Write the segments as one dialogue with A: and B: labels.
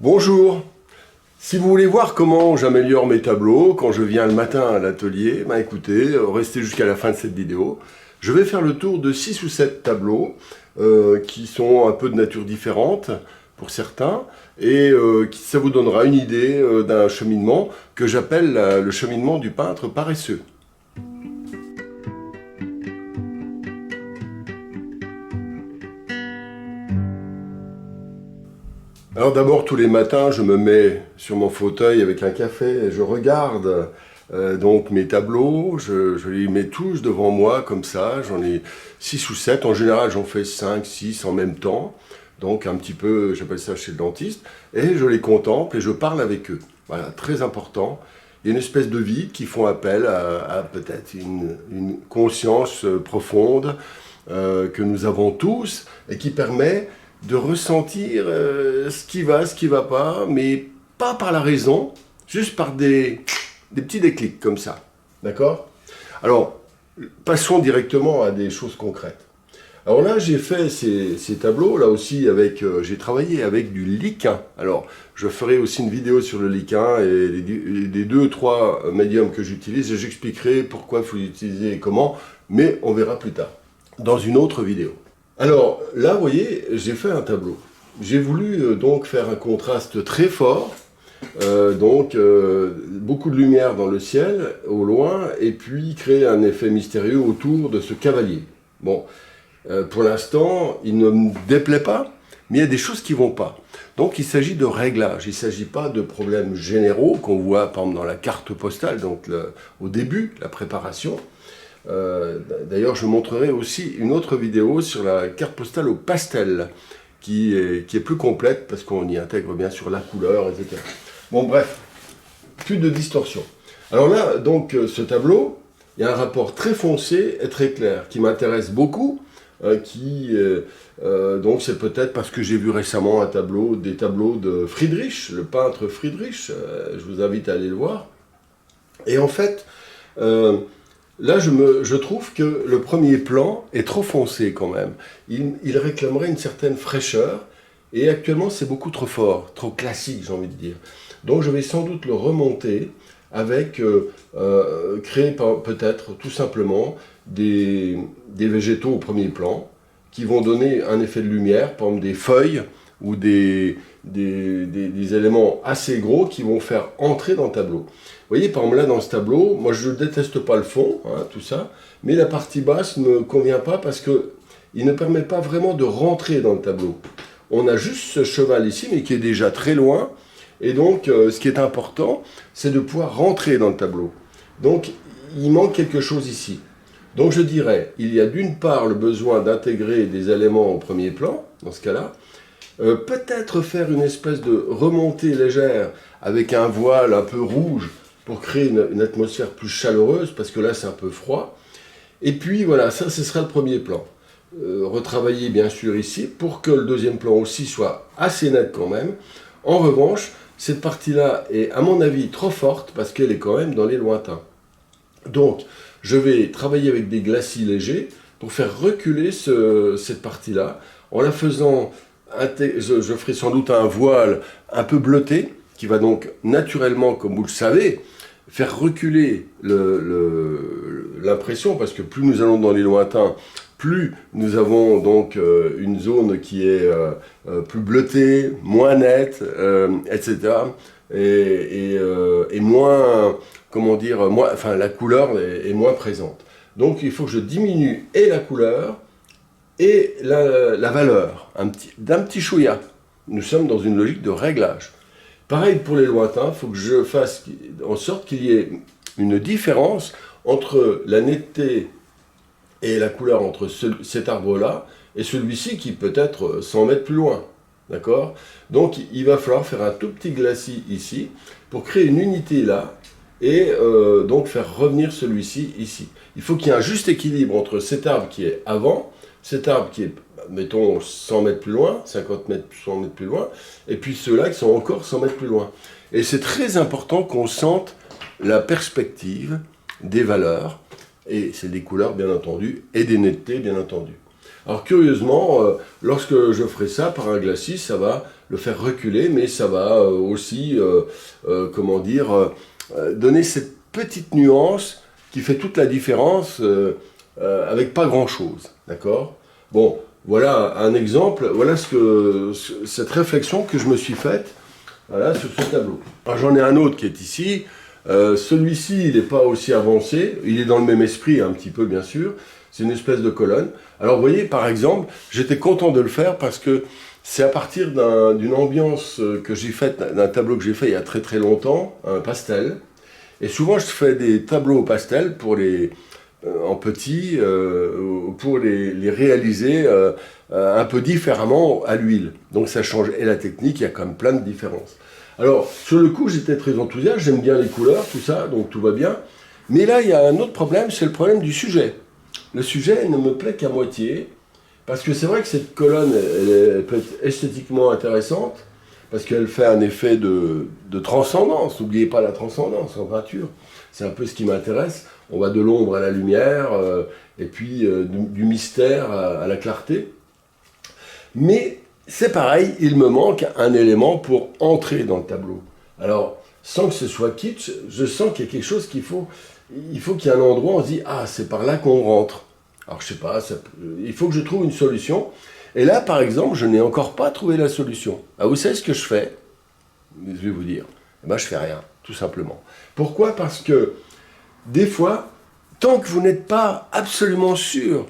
A: Bonjour. Si vous voulez voir comment j'améliore mes tableaux quand je viens le matin à l'atelier, écoutez, restez jusqu'à la fin de cette vidéo. Je vais faire le tour de 6 ou 7 tableaux qui sont un peu de nature différente pour certains et ça vous donnera une idée d'un cheminement que j'appelle le cheminement du peintre paresseux. Alors d'abord, tous les matins, je me mets sur mon fauteuil avec un café et je regarde donc mes tableaux, je les mets tous devant moi comme ça, j'en ai 6 ou 7, en général j'en fais 5, 6 en même temps, donc un petit peu, j'appelle ça chez le dentiste, et je les contemple et je parle avec eux. Voilà, très important. Il y a une espèce de vide qui font appel à peut-être une conscience profonde que nous avons tous et qui permet de ressentir ce qui va pas, mais pas par la raison, juste par des petits déclics comme ça. D'accord? Alors, passons directement à des choses concrètes. Alors là, j'ai fait ces tableaux, là aussi, j'ai travaillé avec du liquin. Alors, je ferai aussi une vidéo sur le liquin et les 2-3 médiums que j'utilise, et j'expliquerai pourquoi il faut l'utiliser et comment, mais on verra plus tard, dans une autre vidéo. Alors là, vous voyez, j'ai fait un tableau. J'ai voulu donc faire un contraste très fort, beaucoup de lumière dans le ciel, au loin, et puis créer un effet mystérieux autour de ce cavalier. Bon, pour l'instant, il ne me déplaît pas, mais il y a des choses qui ne vont pas. Donc il s'agit de réglages, il ne s'agit pas de problèmes généraux qu'on voit par exemple dans la carte postale, donc au début, la préparation. D'ailleurs, je montrerai aussi une autre vidéo sur la carte postale au pastel, qui est plus complète parce qu'on y intègre bien sûr la couleur, etc. Bon, bref, plus de distorsion. Alors là, donc, ce tableau, il y a un rapport très foncé et très clair qui m'intéresse beaucoup, donc c'est peut-être parce que j'ai vu récemment des tableaux de Friedrich, le peintre Friedrich, je vous invite à aller le voir. Et en fait, là, je trouve que le premier plan est trop foncé quand même. Il réclamerait une certaine fraîcheur, et actuellement c'est beaucoup trop fort, trop classique j'ai envie de dire. Donc je vais sans doute le remonter avec, créer peut-être tout simplement des végétaux au premier plan, qui vont donner un effet de lumière, par exemple des feuilles, ou des éléments assez gros qui vont faire entrer dans le tableau. Vous voyez, par exemple là dans ce tableau, moi je ne déteste pas le fond, tout ça, mais la partie basse ne me convient pas parce qu'il ne permet pas vraiment de rentrer dans le tableau. On a juste ce cheval ici, mais qui est déjà très loin, et donc ce qui est important, c'est de pouvoir rentrer dans le tableau. Donc il manque quelque chose ici. Donc je dirais, il y a d'une part le besoin d'intégrer des éléments au premier plan, dans ce cas-là, peut-être faire une espèce de remontée légère avec un voile un peu rouge pour créer une atmosphère plus chaleureuse, parce que là c'est un peu froid. Et puis voilà, ça ce sera le premier plan. Retravailler bien sûr ici, pour que le deuxième plan aussi soit assez net quand même. En revanche, cette partie-là est à mon avis trop forte, parce qu'elle est quand même dans les lointains. Donc, je vais travailler avec des glacis légers pour faire reculer cette partie-là, en la faisant, je ferai sans doute un voile un peu bleuté, qui va donc naturellement, comme vous le savez, faire reculer l'impression, parce que plus nous allons dans les lointains, plus nous avons donc une zone qui est plus bleutée, moins nette, etc. Et moins, comment dire, la couleur est moins présente. Donc il faut que je diminue et la couleur et la valeur, d'un petit chouïa. Nous sommes dans une logique de réglage. Pareil pour les lointains, il faut que je fasse en sorte qu'il y ait une différence entre la netteté et la couleur entre cet arbre-là et celui-ci qui peut être 100 mètres plus loin. D'accord? Donc il va falloir faire un tout petit glacis ici pour créer une unité là et donc faire revenir celui-ci ici. Il faut qu'il y ait un juste équilibre entre cet arbre qui est avant, cet arbre qui est, mettons, 100 mètres plus loin, 50 mètres, 100 mètres plus loin, et puis ceux-là qui sont encore 100 mètres plus loin. Et c'est très important qu'on sente la perspective des valeurs, et c'est des couleurs bien entendu, et des nettetés bien entendu. Alors curieusement, lorsque je ferai ça par un glacis, ça va le faire reculer, mais ça va aussi, comment dire, donner cette petite nuance qui fait toute la différence avec pas grand-chose, d'accord? Bon, voilà un exemple, voilà cette réflexion que je me suis faite, voilà, sur ce tableau. Alors j'en ai un autre qui est ici. Celui-ci, il n'est pas aussi avancé, il est dans le même esprit un petit peu bien sûr, c'est une espèce de colonne. Alors vous voyez, par exemple, j'étais content de le faire parce que c'est à partir d'une ambiance que j'ai faite, d'un tableau que j'ai fait il y a très très longtemps, un pastel. Et souvent je fais des tableaux au pastel pour en petit, pour les réaliser un peu différemment à l'huile. Donc ça change, et la technique, il y a quand même plein de différences. Alors, sur le coup, j'étais très enthousiaste, j'aime bien les couleurs, tout ça, donc tout va bien. Mais là, il y a un autre problème, c'est le problème du sujet. Le sujet, il ne me plaît qu'à moitié, parce que c'est vrai que cette colonne, elle peut être esthétiquement intéressante, parce qu'elle fait un effet de transcendance. N'oubliez pas la transcendance en peinture, c'est un peu ce qui m'intéresse. On va de l'ombre à la lumière, et puis du mystère à la clarté. Mais c'est pareil, il me manque un élément pour entrer dans le tableau. Alors, sans que ce soit kitsch, je sens qu'il y a quelque chose il faut qu'il y ait un endroit où on se dit « Ah, c'est par là qu'on rentre ». Alors, je sais pas, il faut que je trouve une solution. Et là, par exemple, je n'ai encore pas trouvé la solution. Ah, vous savez ce que je fais? Je vais vous dire. Eh ben, je fais rien, tout simplement. Pourquoi? Parce que, des fois, tant que vous n'êtes pas absolument sûr,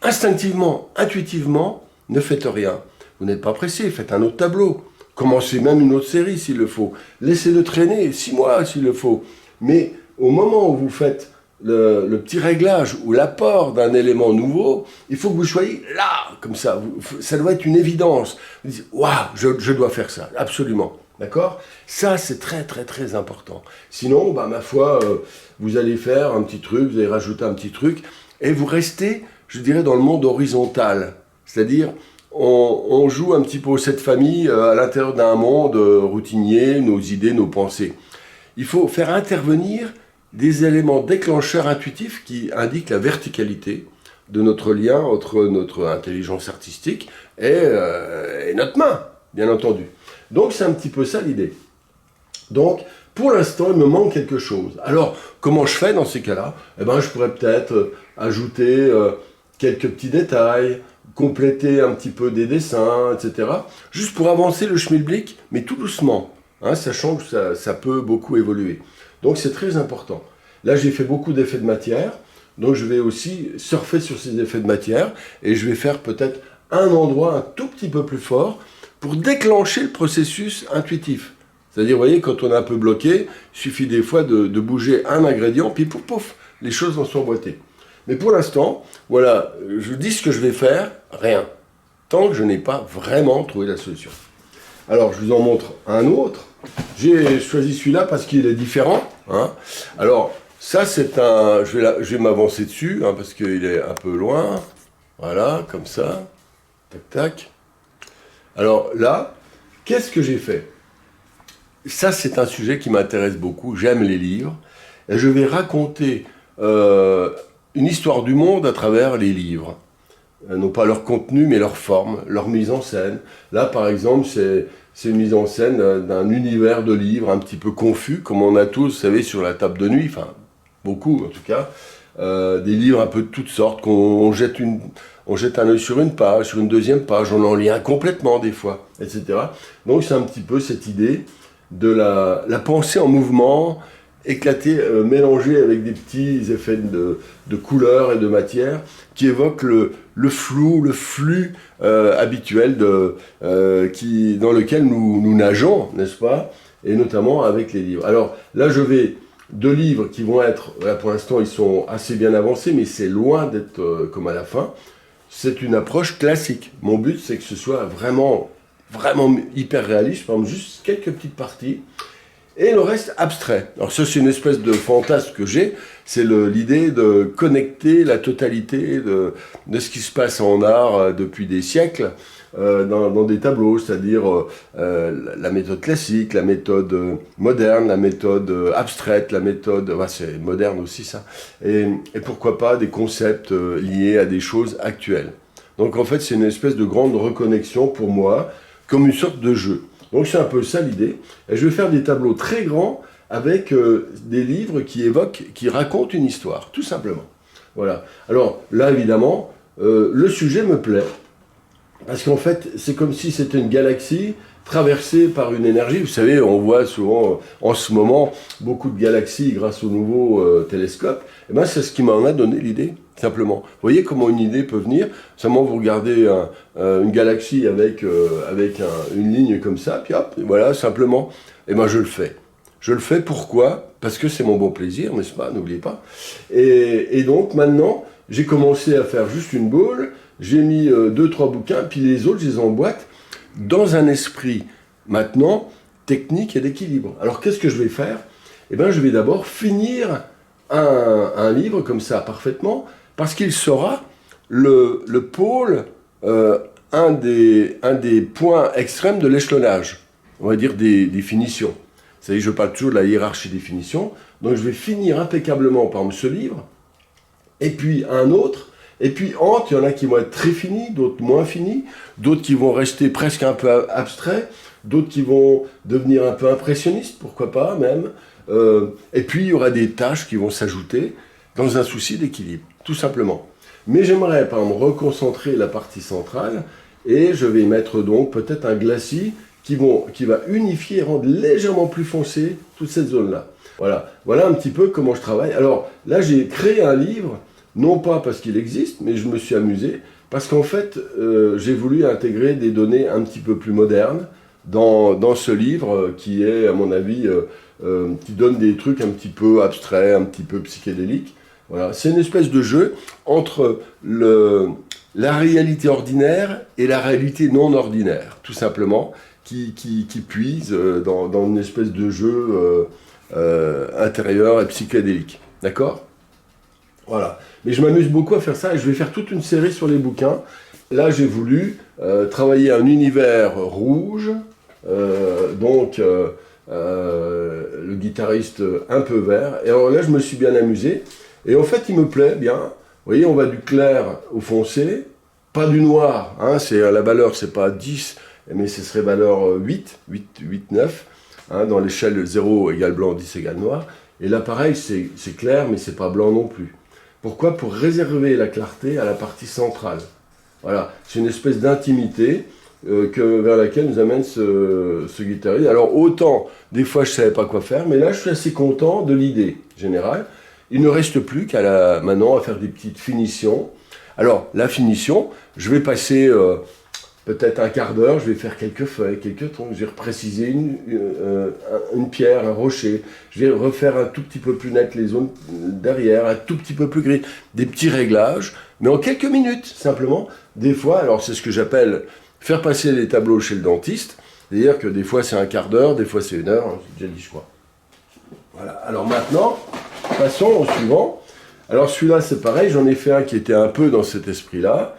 A: instinctivement, intuitivement, ne faites rien. Vous n'êtes pas pressé, faites un autre tableau. Commencez même une autre série s'il le faut. Laissez-le traîner 6 mois s'il le faut. Mais au moment où vous faites le petit réglage ou l'apport d'un élément nouveau, il faut que vous soyez là, comme ça. Ça doit être une évidence. Vous dites, waouh, je dois faire ça, absolument. D'accord? Ça, c'est très, très, très important. Sinon, ma foi, vous allez faire un petit truc, vous allez rajouter un petit truc, et vous restez, je dirais, dans le monde horizontal. C'est-à-dire, on joue un petit peu aux sept familles à l'intérieur d'un monde routinier, nos idées, nos pensées. Il faut faire intervenir des éléments déclencheurs intuitifs qui indiquent la verticalité de notre lien entre notre intelligence artistique et notre main, bien entendu. Donc c'est un petit peu ça l'idée. Donc pour l'instant il me manque quelque chose. Alors comment je fais dans ces cas-là? Je pourrais peut-être ajouter quelques petits détails, compléter un petit peu des dessins, etc. Juste pour avancer le schmilblick, mais tout doucement, sachant que ça peut beaucoup évoluer. Donc c'est très important. Là j'ai fait beaucoup d'effets de matière, donc je vais aussi surfer sur ces effets de matière, et je vais faire peut-être un endroit un tout petit peu plus fort, pour déclencher le processus intuitif. C'est-à-dire, vous voyez, quand on est un peu bloqué, il suffit des fois de bouger un ingrédient, puis pouf, pouf, les choses vont s'emboîter. Mais pour l'instant, voilà, je dis ce que je vais faire, rien. Tant que je n'ai pas vraiment trouvé la solution. Alors, je vous en montre un autre. J'ai choisi celui-là parce qu'il est différent. Alors, ça, c'est un... Je vais m'avancer dessus, parce qu'il est un peu loin. Voilà, comme ça. Tac, tac. Alors là, qu'est-ce que j'ai fait? Ça, c'est un sujet qui m'intéresse beaucoup. J'aime les livres. Et je vais raconter une histoire du monde à travers les livres. Non pas leur contenu, mais leur forme, leur mise en scène. Là, par exemple, c'est une mise en scène d'un univers de livres un petit peu confus, comme on a tous, vous savez, sur la table de nuit. Enfin, beaucoup en tout cas. Des livres un peu de toutes sortes, qu'on jette un œil sur une page, sur une deuxième page, on en lit un complètement des fois, etc. Donc c'est un petit peu cette idée de la pensée en mouvement, éclatée, mélangée avec des petits effets de couleurs et de matière, qui évoquent le flou, le flux habituel dans lequel nous nageons, n'est-ce pas? Et notamment avec les livres. Alors là, je vais... 2 livres qui vont être, là pour l'instant ils sont assez bien avancés, mais c'est loin d'être comme à la fin. C'est une approche classique. Mon but c'est que ce soit vraiment, vraiment hyper réaliste, je prends juste quelques petites parties, et le reste abstrait. Alors ça c'est une espèce de fantasme que j'ai, c'est l'idée de connecter la totalité de ce qui se passe en art depuis des siècles, dans des tableaux, c'est-à-dire la méthode classique, la méthode moderne, la méthode abstraite, la méthode... c'est moderne aussi ça. Et pourquoi pas des concepts liés à des choses actuelles. Donc en fait, c'est une espèce de grande reconnexion pour moi, comme une sorte de jeu. Donc c'est un peu ça l'idée. Et je vais faire des tableaux très grands avec des livres qui racontent une histoire, tout simplement. Voilà. Alors là, évidemment, le sujet me plaît, parce qu'en fait, c'est comme si c'était une galaxie traversée par une énergie. Vous savez, on voit souvent, en ce moment, beaucoup de galaxies grâce aux nouveaux télescopes. Et ben, c'est ce qui m'en a donné l'idée, simplement. Vous voyez comment une idée peut venir. Seulement, vous regardez une galaxie avec une ligne comme ça, puis hop, voilà, simplement. Et ben, je le fais. Je le fais pourquoi? Parce que c'est mon bon plaisir, n'est-ce pas? N'oubliez pas. Et donc, maintenant, j'ai commencé à faire juste une boule. J'ai mis 2-3 bouquins, puis les autres, je les emboîte dans un esprit, maintenant, technique et d'équilibre. Alors, qu'est-ce que je vais faire? Eh bien, je vais d'abord finir un livre comme ça, parfaitement, parce qu'il sera le pôle, un des points extrêmes de l'échelonnage, on va dire des finitions. Vous savez, je parle toujours de la hiérarchie des finitions, donc je vais finir impeccablement, par exemple, ce livre, et puis un autre. Et puis entre, il y en a qui vont être très finis, d'autres moins finis, d'autres qui vont rester presque un peu abstraits, d'autres qui vont devenir un peu impressionnistes, pourquoi pas même. Et puis il y aura des tâches qui vont s'ajouter dans un souci d'équilibre, tout simplement. Mais j'aimerais par exemple reconcentrer la partie centrale et je vais mettre donc peut-être un glacis qui va unifier et rendre légèrement plus foncé toute cette zone-là. Voilà un petit peu comment je travaille. Alors là j'ai créé un livre. Non pas parce qu'il existe, mais je me suis amusé, parce qu'en fait, j'ai voulu intégrer des données un petit peu plus modernes dans ce livre qui est, à mon avis, qui donne des trucs un petit peu abstraits, un petit peu psychédéliques. Voilà. C'est une espèce de jeu entre la réalité ordinaire et la réalité non ordinaire, tout simplement, qui puise dans une espèce de jeu intérieur et psychédélique. D'accord ? Voilà. Mais je m'amuse beaucoup à faire ça et je vais faire toute une série sur les bouquins. Là, j'ai voulu travailler un univers rouge, donc le guitariste un peu vert. Et alors là, je me suis bien amusé. Et en fait, il me plaît bien. Vous voyez, on va du clair au foncé, pas du noir. Hein, la valeur, c'est pas 10, mais ce serait valeur 8, 9. Hein, dans l'échelle 0 égale blanc, 10 égale noir. Et là, pareil, c'est clair, mais c'est pas blanc non plus. Pourquoi? Pour réserver la clarté à la partie centrale. Voilà, c'est une espèce d'intimité vers laquelle nous amène ce guitariste. Alors autant, des fois je ne savais pas quoi faire, mais là je suis assez content de l'idée générale. Il ne reste plus qu'à maintenant à faire des petites finitions. Alors la finition, je vais passer peut-être un quart d'heure, je vais faire quelques feuilles, quelques troncs, je vais repréciser une pierre, un rocher, je vais refaire un tout petit peu plus net les zones derrière, un tout petit peu plus gris, des petits réglages, mais en quelques minutes, simplement. Des fois, alors c'est ce que j'appelle faire passer les tableaux chez le dentiste, c'est-à-dire que des fois c'est un quart d'heure, des fois c'est une heure, j'ai déjà dit je crois. Voilà, alors maintenant, passons au suivant. Alors celui-là c'est pareil, j'en ai fait un qui était un peu dans cet esprit-là,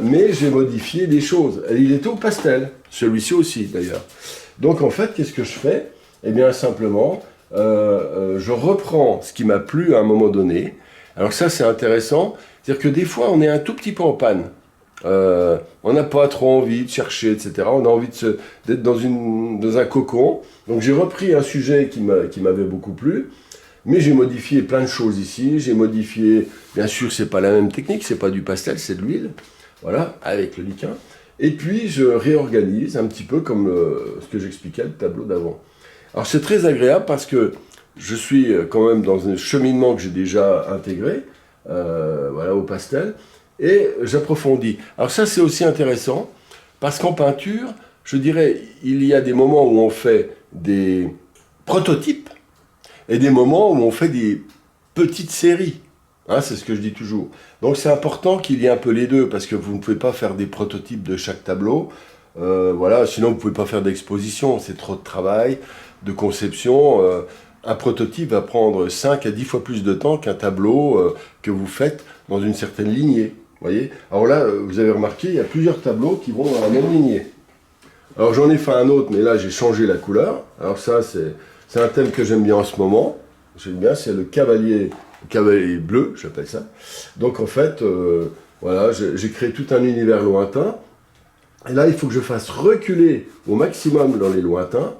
A: mais j'ai modifié des choses. Il était au pastel, celui-ci aussi d'ailleurs. Donc en fait, qu'est-ce que je fais? Eh bien simplement, je reprends ce qui m'a plu à un moment donné. Alors ça c'est intéressant, c'est-à-dire que des fois on est un tout petit peu en panne. On n'a pas trop envie de chercher, etc. On a envie d'être dans un cocon. Donc j'ai repris un sujet qui m'avait beaucoup plu. Mais j'ai modifié plein de choses ici, j'ai modifié, bien sûr c'est pas la même technique, c'est pas du pastel, c'est de l'huile, voilà, avec le liquin. Et puis je réorganise un petit peu comme ce que j'expliquais, le tableau d'avant. Alors c'est très agréable parce que je suis quand même dans un cheminement que j'ai déjà intégré, voilà, au pastel, et j'approfondis. Alors ça c'est aussi intéressant, parce qu'en peinture, je dirais, il y a des moments où on fait des prototypes, et des moments où on fait des petites séries. Hein, c'est ce que je dis toujours. Donc c'est important qu'il y ait un peu les deux, parce que vous ne pouvez pas faire des prototypes de chaque tableau. Voilà, sinon vous ne pouvez pas faire d'exposition, c'est trop de travail, de conception. Un prototype va prendre 5 à 10 fois plus de temps qu'un tableau que vous faites dans une certaine lignée. Voyez. Alors là, vous avez remarqué, il y a plusieurs tableaux qui vont dans la même lignée. Alors j'en ai fait un autre, mais là j'ai changé la couleur. Alors ça c'est un thème que j'aime bien en ce moment. J'aime bien, c'est le cavalier bleu, j'appelle ça. Donc en fait, Voilà, j'ai créé tout un univers lointain. Et là, il faut que je fasse reculer au maximum dans les lointains.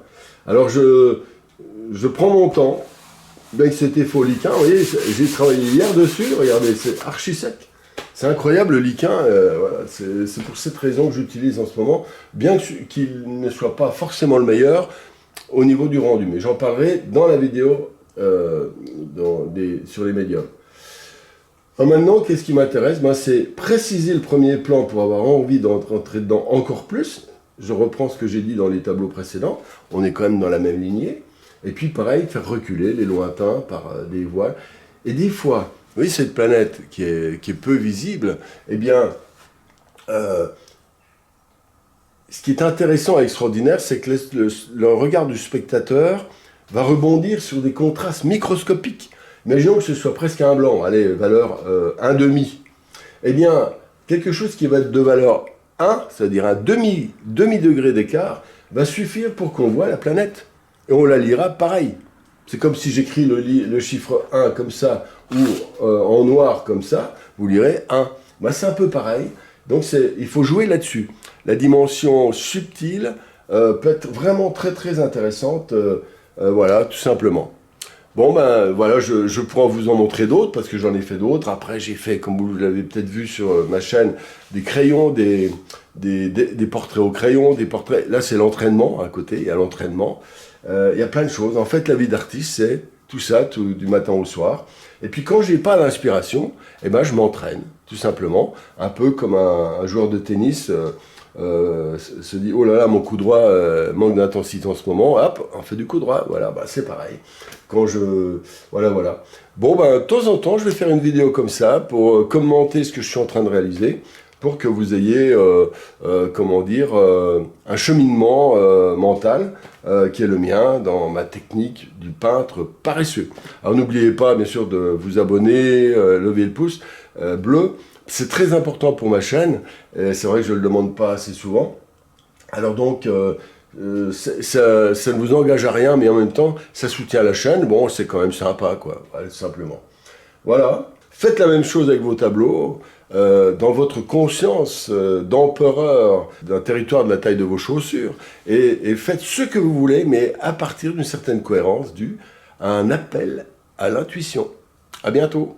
A: Alors, je prends mon temps. Ben, c'était faux liquin. Vous voyez, j'ai travaillé hier dessus. Regardez, c'est archi sec. C'est incroyable, le liquin. Voilà, c'est pour cette raison que j'utilise en ce moment, bien qu'il ne soit pas forcément le meilleur au niveau du rendu. Mais j'en parlerai dans la vidéo sur les médiums. Alors maintenant, qu'est-ce qui m'intéresse? Ben, c'est préciser le premier plan pour avoir envie d'entrer dedans encore plus. Je reprends ce que j'ai dit dans les tableaux précédents. On est quand même dans la même lignée. Et puis pareil, faire reculer les lointains par des voiles. Et des fois, oui, cette planète qui est peu visible, eh bien, ce qui est intéressant et extraordinaire, c'est que le regard du spectateur va rebondir sur des contrastes microscopiques. Imaginons que ce soit presque un blanc, allez, valeur 1,5. Eh bien, quelque chose qui va être de valeur 1, c'est-à-dire un demi-degré d'écart, va suffire pour qu'on voit la planète. Et on la lira pareil. C'est comme si j'écris le chiffre 1 comme ça, ou en noir comme ça, vous lirez 1. Ben, c'est un peu pareil. Donc il faut jouer là-dessus. La dimension subtile peut être vraiment très très intéressante. Voilà, tout simplement. Bon, ben voilà, je pourrais vous en montrer d'autres, parce que j'en ai fait d'autres. Après, j'ai fait, comme vous l'avez peut-être vu sur ma chaîne, des crayons, des portraits au crayon, des portraits... Là, c'est l'entraînement, à côté, il y a l'entraînement. Il y a plein de choses. En fait, la vie d'artiste, c'est tout ça, du matin au soir. Et puis, quand j'ai pas d'inspiration, eh ben, je m'entraîne, tout simplement. Un peu comme un joueur de tennis... se dit oh là là, mon coup droit manque d'intensité en ce moment, hop, on fait du coup droit. Voilà, bah, c'est pareil. Quand voilà. Bon, ben, de temps en temps, je vais faire une vidéo comme ça pour commenter ce que je suis en train de réaliser, pour que vous ayez, comment dire, un cheminement mental qui est le mien dans ma technique du peintre paresseux. Alors n'oubliez pas, bien sûr, de vous abonner, lever le pouce bleu. C'est très important pour ma chaîne, et c'est vrai que je ne le demande pas assez souvent. Alors donc, ça ne vous engage à rien, mais en même temps, ça soutient la chaîne. Bon, c'est quand même sympa, quoi, tout simplement. Voilà. Faites la même chose avec vos tableaux, dans votre conscience d'empereur d'un territoire de la taille de vos chaussures, et faites ce que vous voulez, mais à partir d'une certaine cohérence due à un appel à l'intuition. À bientôt.